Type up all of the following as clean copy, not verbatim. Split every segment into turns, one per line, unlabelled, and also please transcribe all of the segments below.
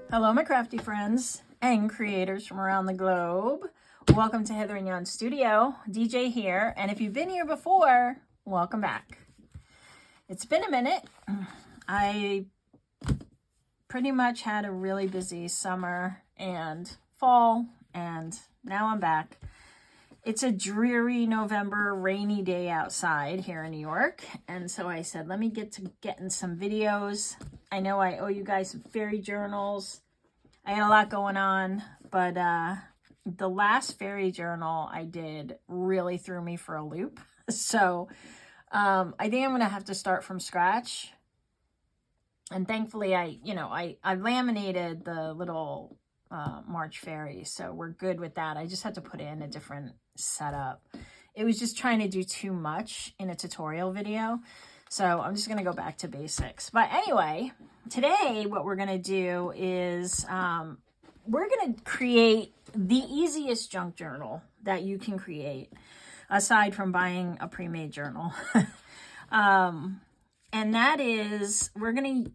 Hello, my crafty friends and creators from around the globe. Welcome to Heather and Jan Studio. DJ here, and if you've been here before, welcome back. It's been a minute. I pretty much had a really busy summer and fall, and now I'm back. It's a dreary November rainy day outside here in New York, and so I said, let me get to getting some videos. I know I owe you guys some fairy journals. I had a lot going on, but the last fairy journal I did really threw me for a loop. So I think I'm going to have to start from scratch. And thankfully, I laminated the little March fairies, so we're good with that. I just had to put in a different setup. It was just trying to do too much in a tutorial video. So I'm just going to go back to basics. But anyway, today what we're going to do is we're going to create the easiest junk journal that you can create, aside from buying a pre-made journal. And that is, we're going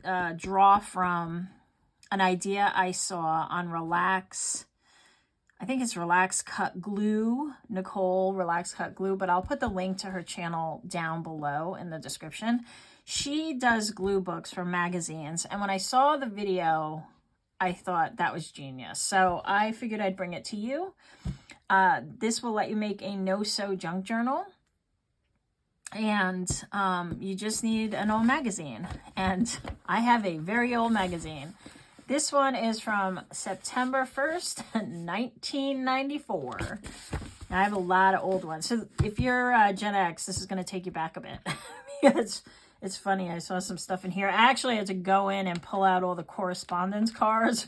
to draw from an idea I saw on Relax. I think it's Relax Cut Glue, Nicole Relax Cut Glue, but I'll put the link to her channel down below in the description. She does glue books for magazines, and when I saw the video, I thought that was genius. So I figured I'd bring it to you. This will let you make a no-sew junk journal, and you just need an old magazine, and I have a very old magazine. This one is from September 1st, 1994. I have a lot of old ones. So if you're Gen X, this is going to take you back a bit. Because it's funny, I saw some stuff in here. I actually had to go in and pull out all the correspondence cards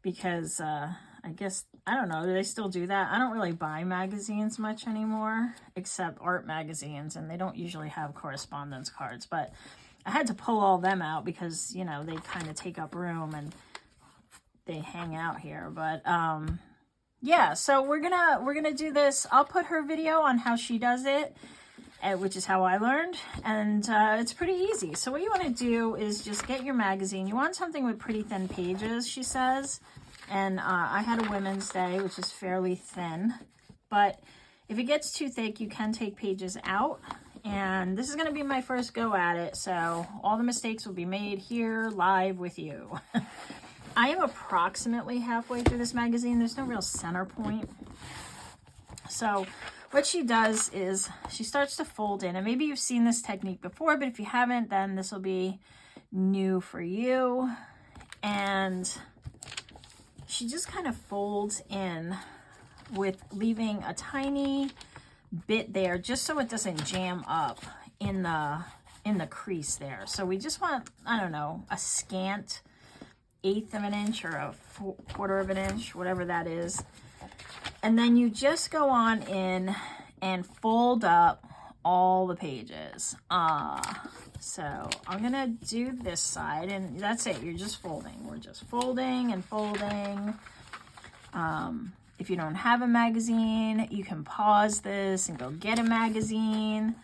because I guess, I don't know, do they still do that? I don't really buy magazines much anymore, except art magazines, and they don't usually have correspondence cards. But I had to pull all them out because, you know, they kind of take up room and they hang out here. But yeah, so we're gonna do this. I'll put her video on how she does it, which is how I learned, and it's pretty easy. So what you want to do is just get your magazine. You want something with pretty thin pages, she says. And I had a Women's Day, which is fairly thin, but if it gets too thick, you can take pages out. And this is going to be my first go at it, so all the mistakes will be made here live with you. I am approximately halfway through this magazine. There's no real center point. So what she does is she starts to fold in, and maybe you've seen this technique before, but if you haven't, then this will be new for you. And she just kind of folds in with leaving a tiny bit there just so it doesn't jam up in the crease there. So we just want, I don't know, a scant 1/8 of an inch or a 1/4 of an inch, whatever that is. And then you just go on in and fold up all the pages. So I'm gonna do this side, and that's it. You're just folding. We're just folding and folding. If you don't have a magazine, you can pause this and go get a magazine.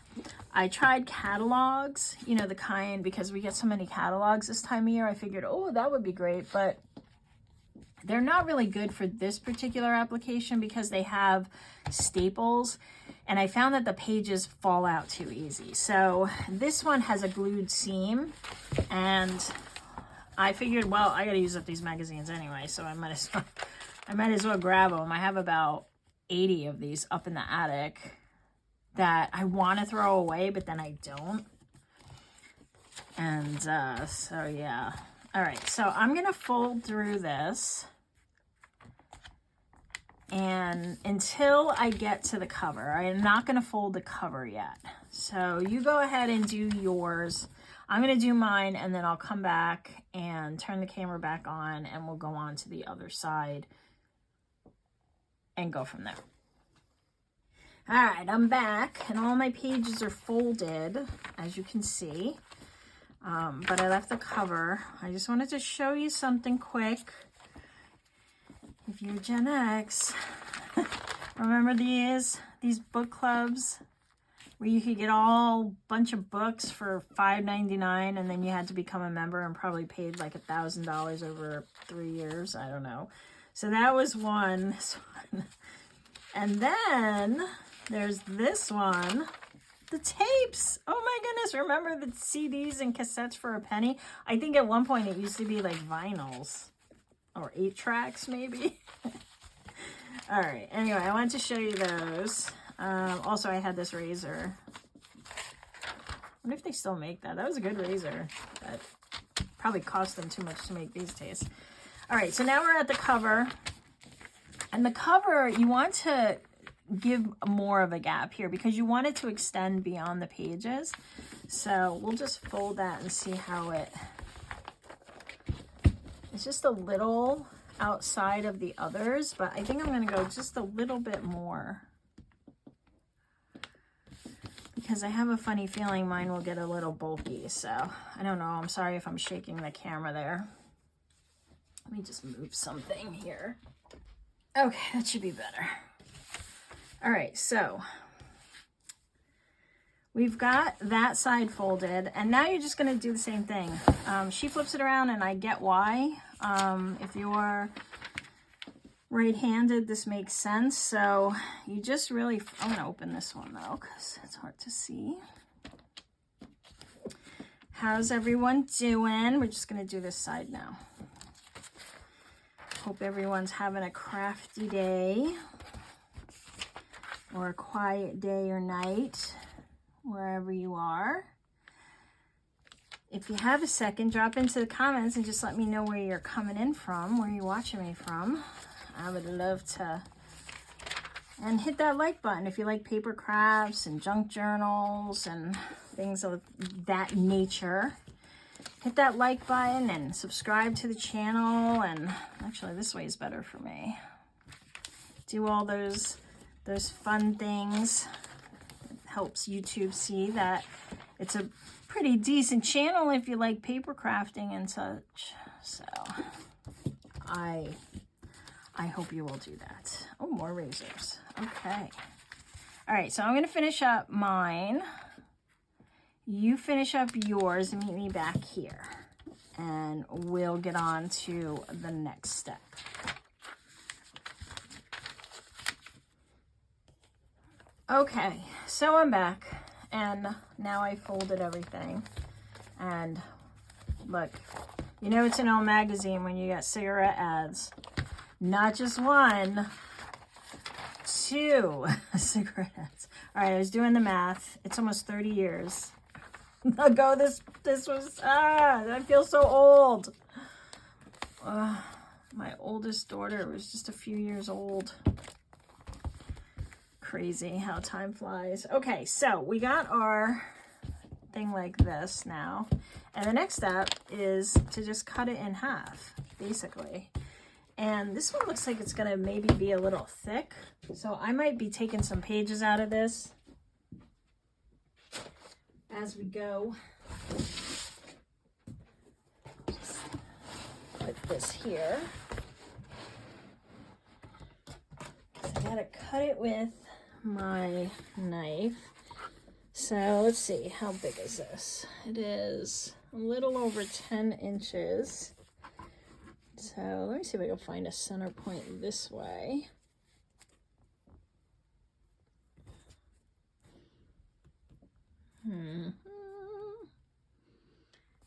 I tried catalogs, you know, the kind, because we get so many catalogs this time of year. I figured, oh, that would be great, but they're not really good for this particular application because they have staples, and I found that the pages fall out too easy. So this one has a glued seam, and I figured, well, I gotta use up these magazines anyway, so I might as well grab them. I have about 80 of these up in the attic that I want to throw away, but then I don't. And so yeah. All right, so I'm gonna fold through this, and until I get to the cover, I am not gonna fold the cover yet. So you go ahead and do yours. I'm gonna do mine, and then I'll come back and turn the camera back on, and we'll go on to the other side and go from there. All right, I'm back, and all my pages are folded, as you can see. But I left the cover. I just wanted to show you something quick. If you're Gen X, remember these book clubs where you could get all bunch of books for $5.99, and then you had to become a member and probably paid like $1,000 over 3 years. I don't know. So that was one. And then there's this one. The tapes. Oh my goodness. Remember the CDs and cassettes for a penny? I think at one point it used to be like vinyls or 8 tracks maybe. All right. Anyway, I wanted to show you those. Also, I had this razor. I wonder if they still make that. That was a good razor, but probably cost them too much to make these days. All right. So now we're at the cover. And the cover, you want to give more of a gap here because you want it to extend beyond the pages. So we'll just fold that and see how it's just a little outside of the others, but I think I'm going to go just a little bit more because I have a funny feeling mine will get a little bulky. So I don't know. I'm sorry if I'm shaking the camera there. Let me just move something here. Okay, that should be better. All right, so we've got that side folded, and now you're just going to do the same thing. She flips it around, and I get why. If you're right-handed, this makes sense. So you just really, I'm going to open this one, though, because it's hard to see. How's everyone doing? We're just going to do this side now. Hope everyone's having a crafty day, or a quiet day or night, wherever you are. If you have a second, drop into the comments and just let me know where you're coming in from, where you're watching me from. I would love to. And hit that like button if you like paper crafts and junk journals and things of that nature. Hit that like button and subscribe to the channel. And actually, this way is better for me. Do all those fun things. It helps YouTube see that it's a pretty decent channel if you like paper crafting and such. So I hope you will do that. Oh, more razors. Okay. All right, so I'm going to finish up mine. You finish up yours and meet me back here. And we'll get on to the next step. Okay, so I'm back, and now I folded everything, and look, you know it's an Elle magazine when you got cigarette ads. Not just 1, 2 cigarette ads. All right, I was doing the math. It's almost 30 years ago. This was, I feel so old. My oldest daughter was just a few years old. Crazy how time flies. Okay, so we got our thing like this now, and the next step is to just cut it in half, basically. And this one looks like it's gonna maybe be a little thick, so I might be taking some pages out of this as we go. Just put this here. So I gotta cut it with my knife. So let's see, how big is this? It is a little over 10 inches. So let me see if I can find a center point this way.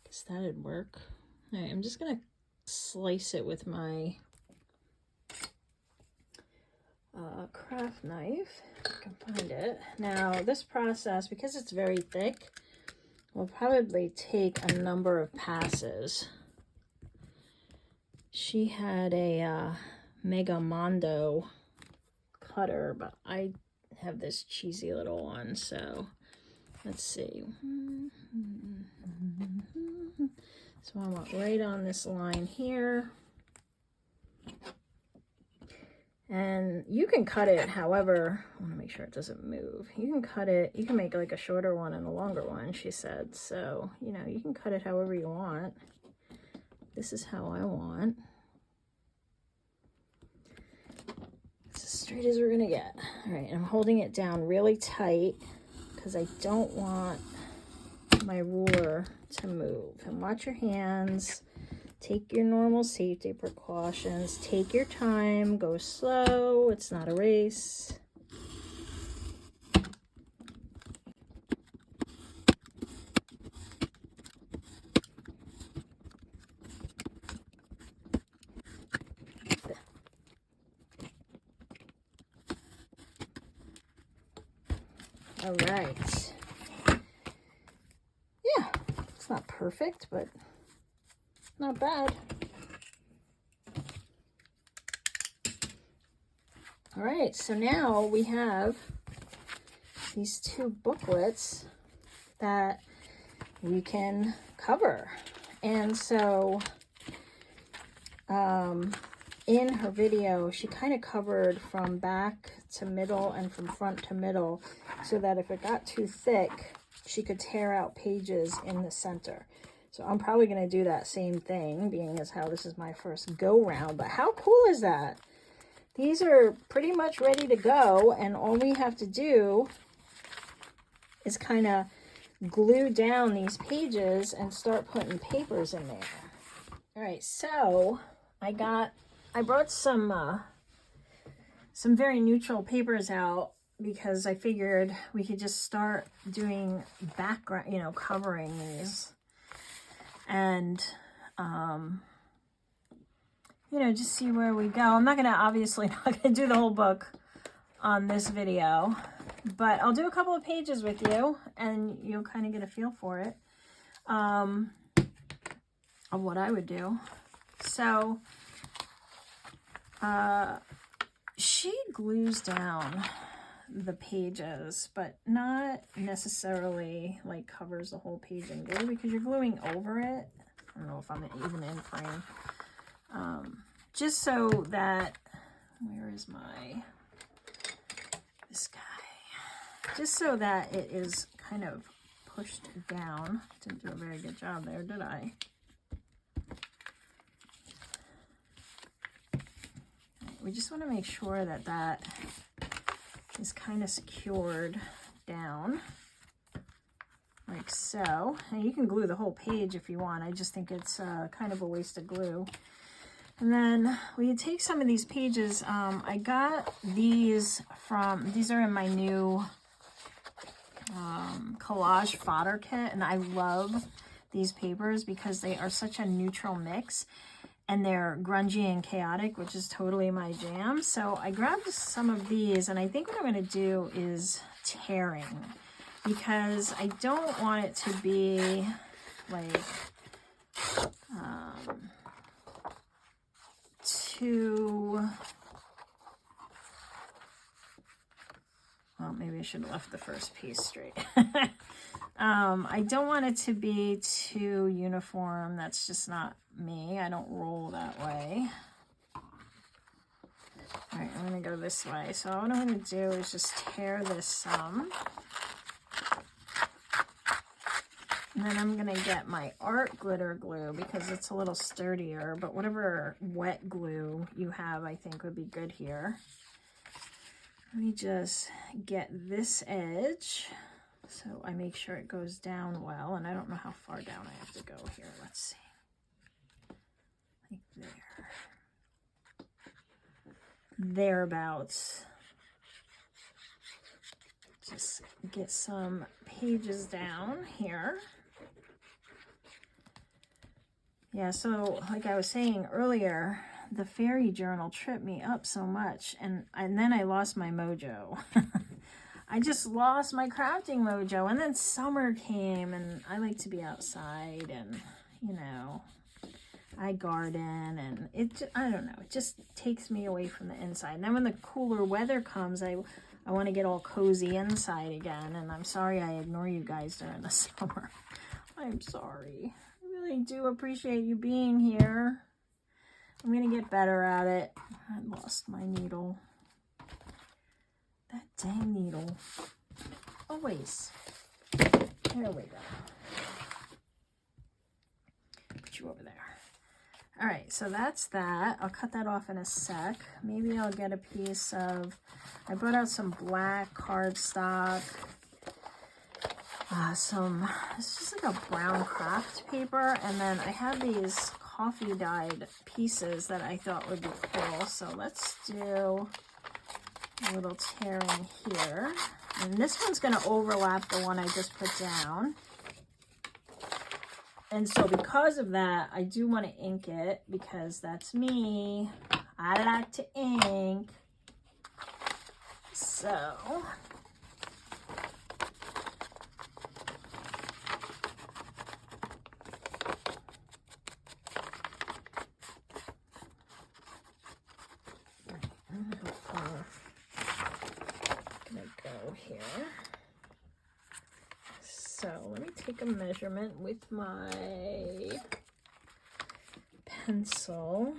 Guess that'd work. All right, I'm just gonna slice it with my craft knife, if I can find it. Now this process, because it's very thick, will probably take a number of passes. She had a Mega Mondo cutter, but I have this cheesy little one, so let's see. So I want right on this line here. And you can cut it however, I want to make sure it doesn't move. You can cut it, you can make like a shorter one and a longer one, she said. So, you know, you can cut it however you want. This is how I want. It's as straight as we're going to get. All right, I'm holding it down really tight because I don't want my ruler to move. And watch your hands. Take your normal safety precautions. Take your time. Go slow. It's not a race. All right. Yeah, it's not perfect, but not bad. All right, so now we have these two booklets that we can cover. And so in her video, she kind of covered from back to middle and from front to middle so that if it got too thick, she could tear out pages in the center. So I'm probably going to do that same thing, being as how this is my first go round. But how cool is that? These are pretty much ready to go, and all we have to do is kind of glue down these pages and start putting papers in there. All right, so I brought some very neutral papers out because I figured we could just start doing background, you know, covering these. And, you know, just see where we go. I'm not going to, obviously not going to do the whole book on this video, but I'll do a couple of pages with you and you'll kind of get a feel for it, of what I would do. So, she glues down the pages, but not necessarily like covers the whole page in glue because you're gluing over it. I don't know if I'm even in frame. Just so that, where is this guy? Just so that it is kind of pushed down. Didn't do a very good job there, did I? We just want to make sure that that is kind of secured down like so. And you can glue the whole page if you want. I just think it's kind of a waste of glue. And then we can take some of these pages. I got these are in my new collage fodder kit, and I love these papers because they are such a neutral mix. And they're grungy and chaotic, which is totally my jam. So I grabbed some of these, and I think what I'm going to do is tearing, because I don't want it to be like too... Well, maybe I should have left the first piece straight. I don't want it to be too uniform. That's just not me. I don't roll that way. All right, I'm going to go this way. So what I'm going to do is just tear this some. And then I'm going to get my art glitter glue because it's a little sturdier. But whatever wet glue you have, I think would be good here. Let me just get this edge so I make sure it goes down well. And I don't know how far down I have to go here. Let's see. Like there. Thereabouts. Just get some pages down here. Yeah, so like I was saying earlier, the fairy journal tripped me up so much, and then I lost my mojo. I just lost my crafting mojo, and then summer came, and I like to be outside, and you know, I garden, and I don't know, it just takes me away from the inside. And then when the cooler weather comes, I want to get all cozy inside again, and I'm sorry I ignore you guys during the summer. I'm sorry. I really do appreciate you being here. I'm going to get better at it. I lost my needle. That dang needle. Always. There we go. Put you over there. All right, so that's that. I'll cut that off in a sec. Maybe I'll get a piece of... I brought out some black cardstock. It's just like a brown craft paper, and then I have these coffee dyed pieces that I thought would be cool. So let's do a little tearing here. And this one's going to overlap the one I just put down. And so because of that, I do want to ink it because that's me. I like to ink. So here. So let me take a measurement with my pencil,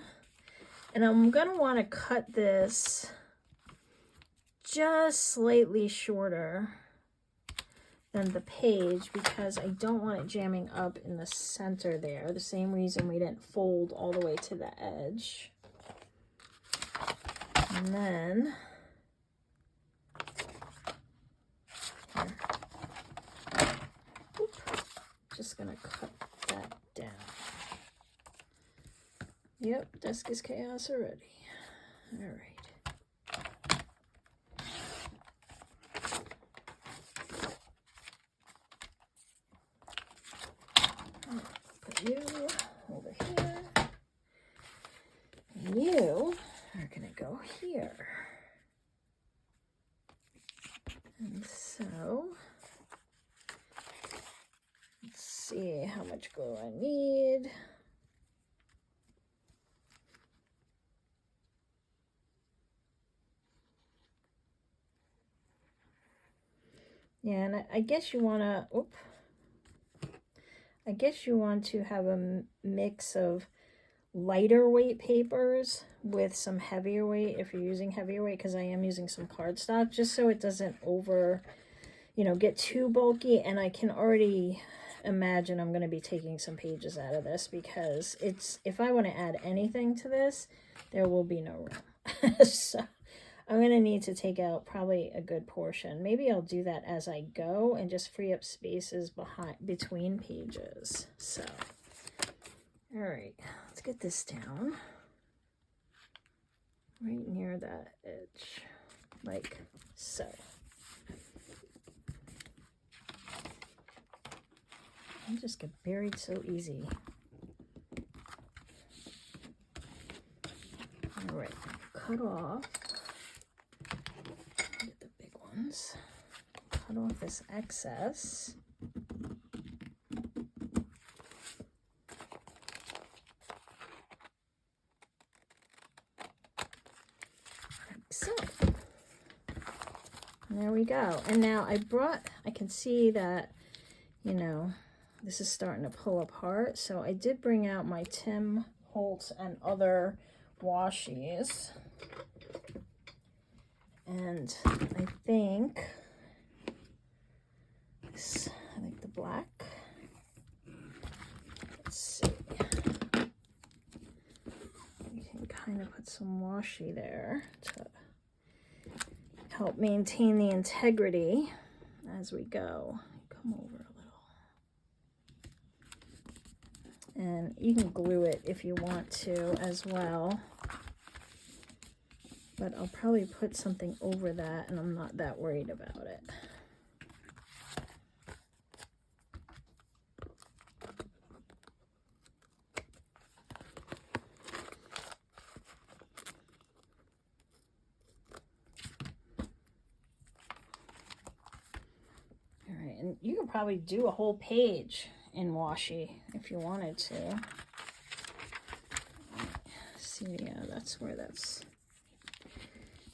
and I'm going to want to cut this just slightly shorter than the page because I don't want it jamming up in the center there. The same reason we didn't fold all the way to the edge. And then just gonna cut that down. Yep, desk is chaos already. All right. Put you over here. And you are gonna go here. And so let's see how much glue I need. Yeah, and I guess you want to, I guess you want to have a mix of lighter weight papers with some heavier weight if you're using heavier weight, because I am using some cardstock, just so it doesn't get too bulky. And I can already imagine I'm going to be taking some pages out of this because if I want to add anything to this, there will be no room. So I'm going to need to take out probably a good portion. Maybe I'll do that as I go and just free up spaces between pages. So, all right, let's get this down right near that edge, like so. I just get buried so easy. All right, cut off. Get the big ones. Cut off this excess. Like so. And there we go. And now I can see that, this is starting to pull apart. So I did bring out my Tim Holtz and other washies. And I think the black. Let's see. We can kind of put some washi there to help maintain the integrity as we go. Come over a little. And you can glue it if you want to as well. But I'll probably put something over that, and I'm not that worried about it. All right, and you can probably do a whole page in washi if you wanted to. See, yeah, that's where that's...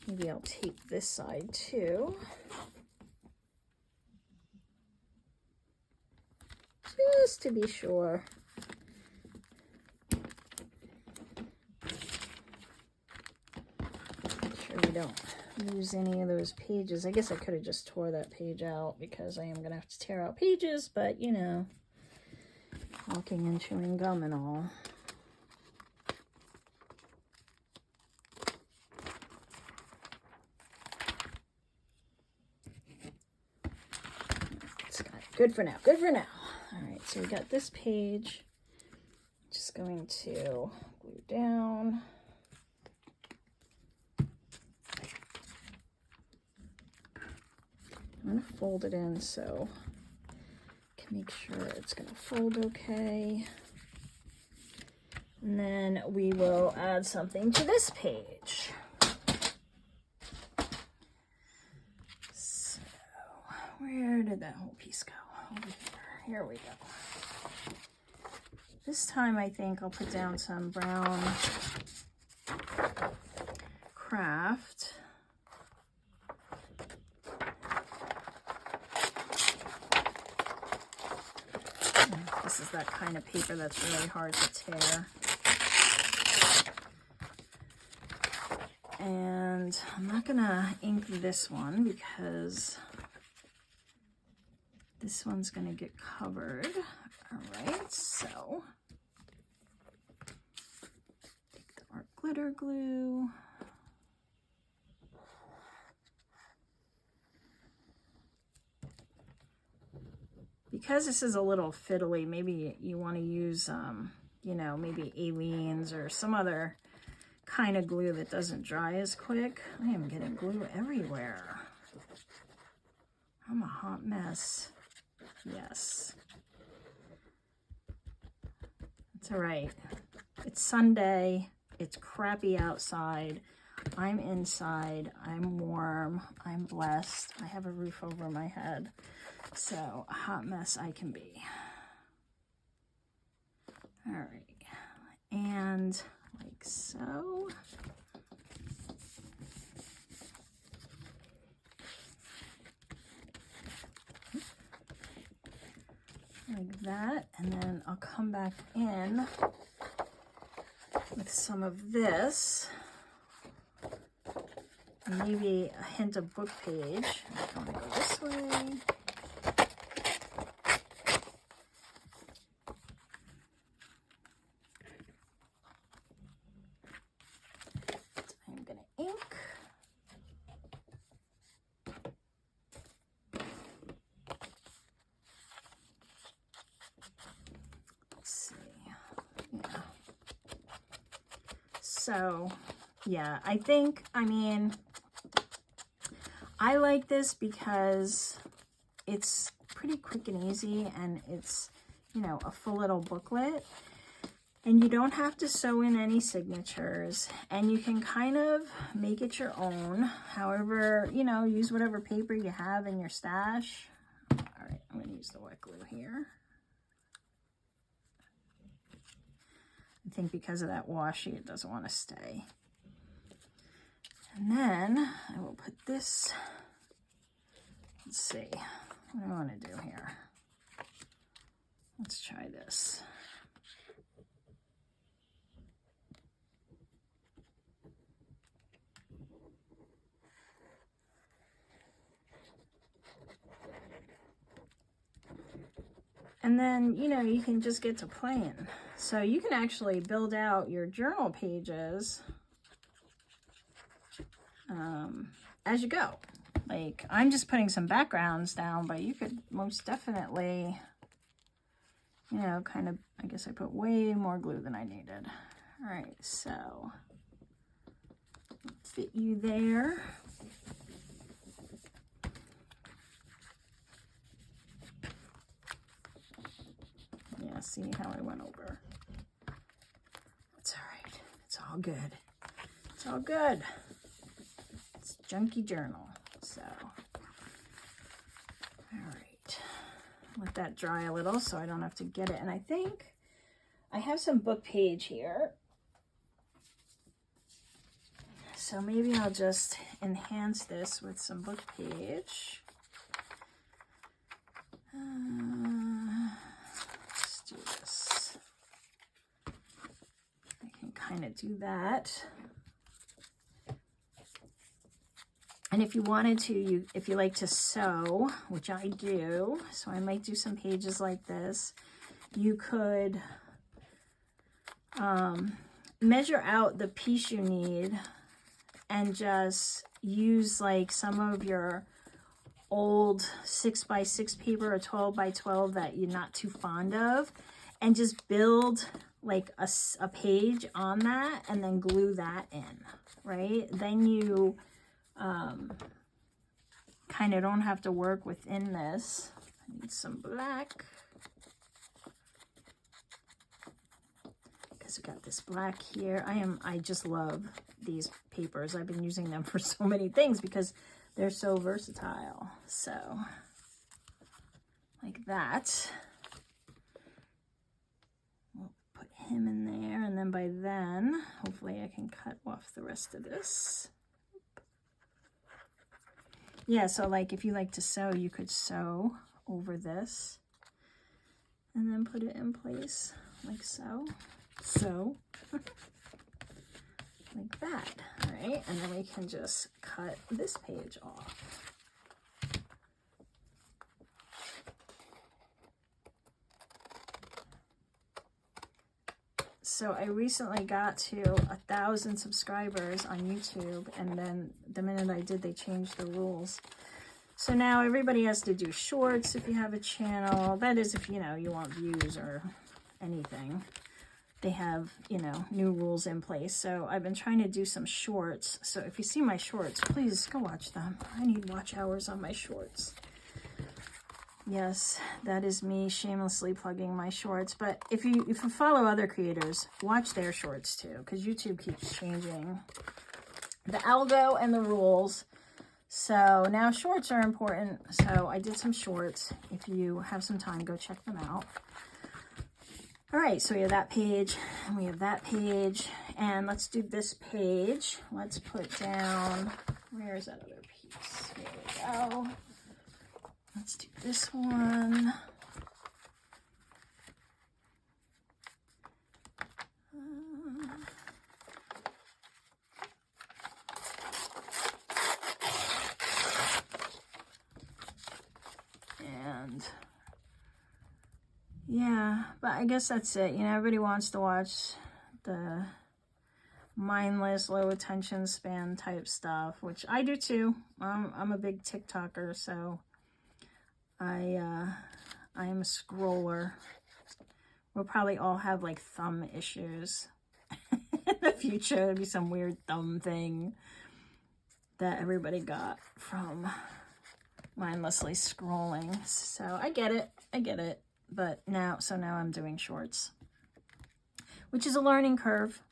Maybe I'll tape this side too. Just to be sure. Make sure we don't lose any of those pages. I guess I could have just tore that page out because I am going to have to tear out pages, but walking and chewing gum and all. good for now, good for now. All right, so we got this page. Just going to glue down. I'm going to fold it in so I can make sure it's going to fold okay. And then we will add something to this page. So, where did that whole piece go? Over here. Here we go. This time I think I'll put down some brown craft. This is that kind of paper that's really hard to tear. And I'm not gonna ink this one because this one's gonna get covered. All right, so take the art glitter glue. Because this is a little fiddly, maybe you want to use, you know, maybe Aleene's or some other kind of glue that doesn't dry as quick. I am getting glue everywhere. I'm a hot mess. Yes. It's all right. It's Sunday. It's crappy outside. I'm inside. I'm warm. I'm blessed. I have a roof over my head. So, a hot mess I can be. All right. And like so. Like that. And then I'll come back in with some of this. And maybe a hint of book page. I'm going to go this way. So, yeah, I think, I mean, I like this because it's pretty quick and easy, and it's, you know, a full little booklet, and you don't have to sew in any signatures, and you can kind of make it your own. However, you know, use whatever paper you have in your stash. All right, I'm going to use the wet glue here. I think because of that washi, it doesn't want to stay. And then I will put this, let's see, what do I want to do here? Let's try this. And then, you know, you can just get to playing. So you can actually build out your journal pages as you go. Like, I'm just putting some backgrounds down, but you could most definitely, you know, kind of, I guess I put way more glue than I needed. All right, so fit you there. Yeah, see how I went over. It's all right. It's all good. It's all good. It's Junky Journal. So, all right. Let that dry a little so I don't have to get it. And I think I have some book page here. So maybe I'll just enhance this with some book page. Let's do this. I can kind of do that. And if you wanted to, if you like to sew, which I do, so I might do some pages like this, you could measure out the piece you need and just use like some of your old 6x6 paper or 12x12 that you're not too fond of, and just build like a page on that and then glue that in, right? Then you kind of don't have to work within this. I need some black, because I got this black here. I just love these papers. I've been using them for so many things because they're so versatile. So like that. We'll put him in there, and then by then, hopefully I can cut off the rest of this. Yeah, so like if you like to sew, you could sew over this and then put it in place like so. So like that, all right? And then we can just cut this page off. So I recently got to 1,000 subscribers on YouTube, and then the minute I did, they changed the rules. So now everybody has to do shorts if you have a channel. That is if, you know, you want views or anything. They have, you know, new rules in place. So I've been trying to do some shorts. So if you see my shorts, please go watch them. I need watch hours on my shorts. Yes, that is me shamelessly plugging my shorts. But if you follow other creators, watch their shorts too, because YouTube keeps changing the algo and the rules. So now shorts are important. So I did some shorts. If you have some time, go check them out. All right, so we have that page and we have that page, and let's do this page. Let's put down, where is that other piece? Here we go. Let's do this one. And yeah, but I guess that's it. You know, everybody wants to watch the mindless, low attention span type stuff, which I do too. I'm a big TikToker, so I am a scroller. We'll probably all have like thumb issues in the future. There'll be some weird thumb thing that everybody got from mindlessly scrolling. So I get it. But now I'm doing shorts, which is a learning curve.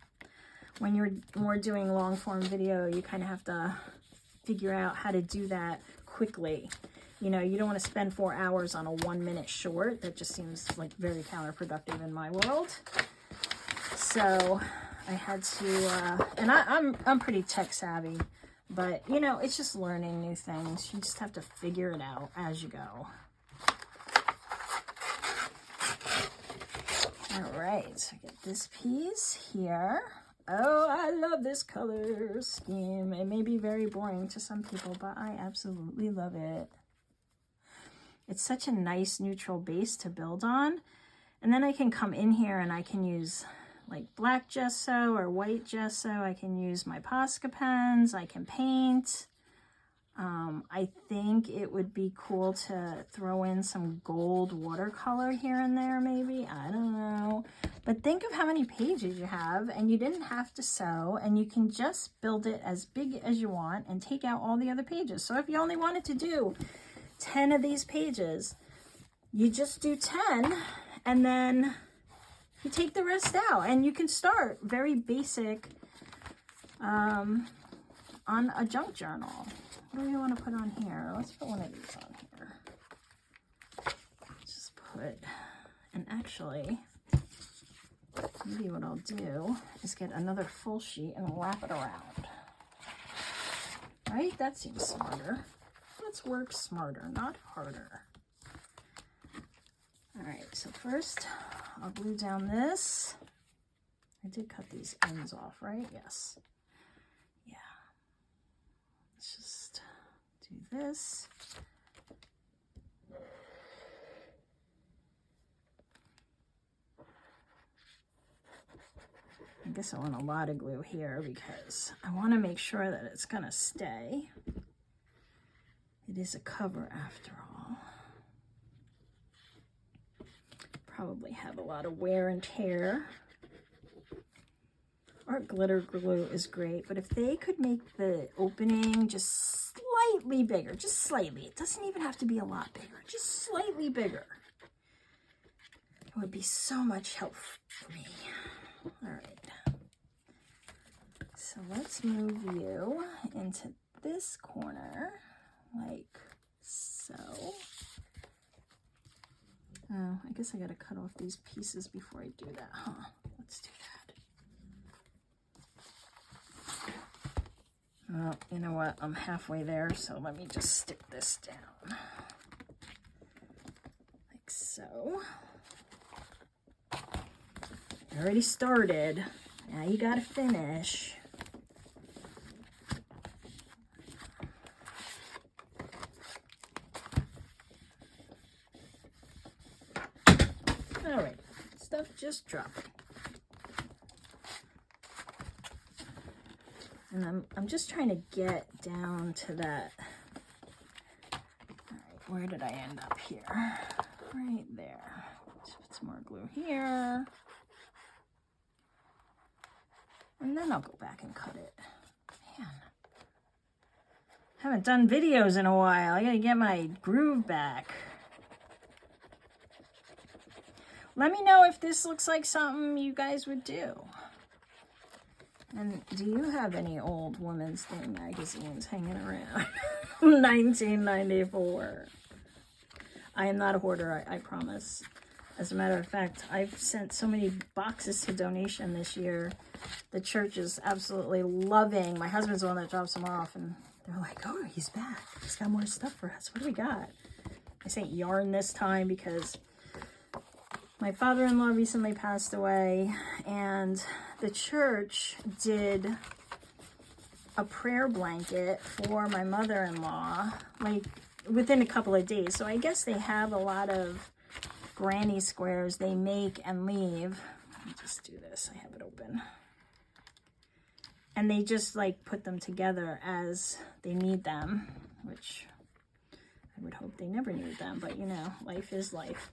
When you're more doing long form video, you kind of have to figure out how to do that quickly. You know, you don't want to spend 4 hours on a 1 minute short. That just seems like very counterproductive in my world. So I had to, and I'm pretty tech savvy, but you know, it's just learning new things. You just have to figure it out as you go. All right, so I get this piece here. Oh, I love this color scheme. It may be very boring to some people, but I absolutely love it. It's such a nice neutral base to build on. And then I can come in here and I can use like black gesso or white gesso. I can use my Posca pens. I can paint. I think it would be cool to throw in some gold watercolor here and there, maybe. I don't know. But think of how many pages you have, and you didn't have to sew, and you can just build it as big as you want and take out all the other pages. So if you only wanted to do 10 of these pages, you just do 10, and then you take the rest out, and you can start very basic on a junk journal. What do we want to put on here? Let's put one of these on here. Just put, and actually, maybe what I'll do is get another full sheet and wrap it around. Right? That seems smarter. Let's work smarter, not harder. All right, so first I'll glue down this. I did cut these ends off, right? Yes. Yeah. Let's just do this. I guess I want a lot of glue here because I want to make sure that it's going to stay. It is a cover after all. Probably have a lot of wear and tear. Art glitter glue is great, but if they could make the opening just slightly bigger, just slightly, it doesn't even have to be a lot bigger, just slightly bigger, it would be so much help for me. All right. So let's move you into this corner, like so. Oh, I guess I gotta cut off these pieces before I do that, huh? Let's do that. Well, you know what? I'm halfway there, so let me just stick this down. Like so. You already started. Now you gotta finish. All right, stuff just dropped. And I'm just trying to get down to that. All right, where did I end up here? Right there. Let's put some more glue here. And then I'll go back and cut it. Man, haven't done videos in a while. I gotta get my groove back. Let me know if this looks like something you guys would do. And do you have any old Women's Day magazines hanging around? 1994. I am not a hoarder, I promise. As a matter of fact, I've sent so many boxes to donation this year. The church is absolutely loving. My husband's the one that drops them off, and they're like, oh, he's back. He's got more stuff for us. What do we got? I say yarn this time because my father-in-law recently passed away, and the church did a prayer blanket for my mother-in-law, like within a couple of days. So I guess they have a lot of granny squares they make and leave. Let me just do this. I have it open. And they just like put them together as they need them, which I would hope they never need them, but you know, life is life.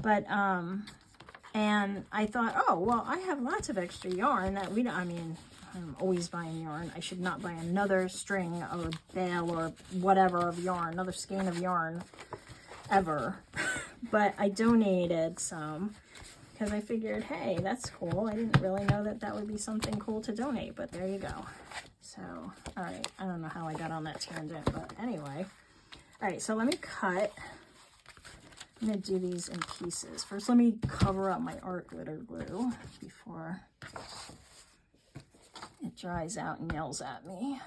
But, and I thought, oh, well, I have lots of extra yarn that we don't, I mean, I'm always buying yarn. I should not buy another string or bale or whatever of yarn, another skein of yarn ever. But I donated some because I figured, hey, that's cool. I didn't really know that that would be something cool to donate, but there you go. So, all right, I don't know how I got on that tangent, but anyway. All right, so let me cut. I'm going to do these in pieces. First, let me cover up my art glitter glue before it dries out and yells at me.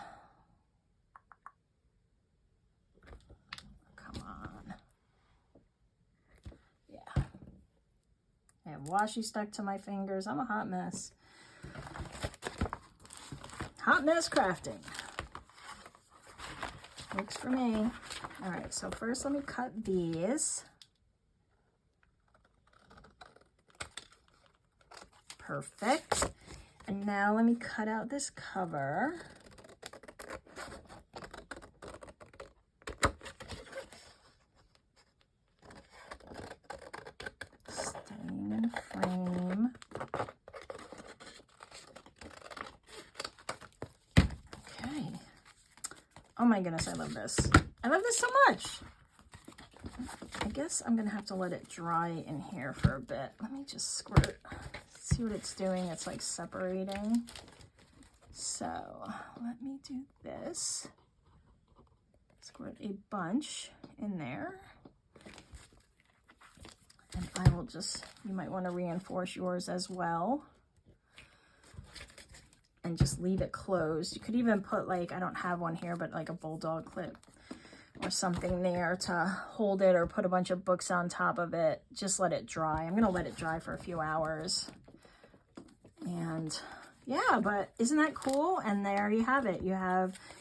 Come on. Yeah. I have washi stuck to my fingers. I'm a hot mess. Hot mess crafting. Works for me. All right, so first let me cut these. Perfect. And now let me cut out this cover. Staying in frame. Okay. Oh my goodness, I love this. I love this so much. I guess I'm gonna have to let it dry in here for a bit. Let me just squirt. See what it's doing. It's like separating. So let me do this. Squirt a bunch in there. And I will just, you might want to reinforce yours as well. And just leave it closed. You could even put like, I don't have one here, but like a bulldog clip or something there to hold it, or put a bunch of books on top of it. Just let it dry. I'm going to let it dry for a few hours. And yeah, but isn't that cool? And there you have it. You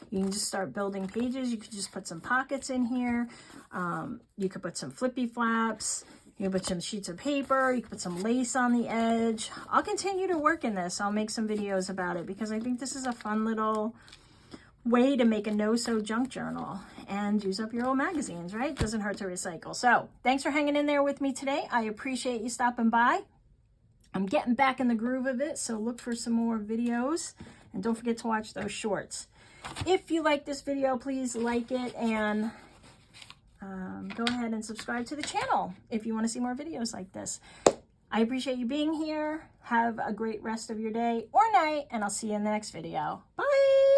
can just start building pages. You could just put some pockets in here. You could put some flippy flaps. You can put some sheets of paper. You can put some lace on the edge. I'll continue to work in this. I'll make some videos about it because I think this is a fun little way to make a no-sew junk journal. and use up your old magazines, right? Doesn't hurt to recycle. So thanks for hanging in there with me today. I appreciate you stopping by. I'm getting back in the groove of it, so look for some more videos. And don't forget to watch those shorts. If you like this video, please like it and go ahead and subscribe to the channel if you want to see more videos like this. I appreciate you being here. Have a great rest of your day or night, and I'll see you in the next video. Bye!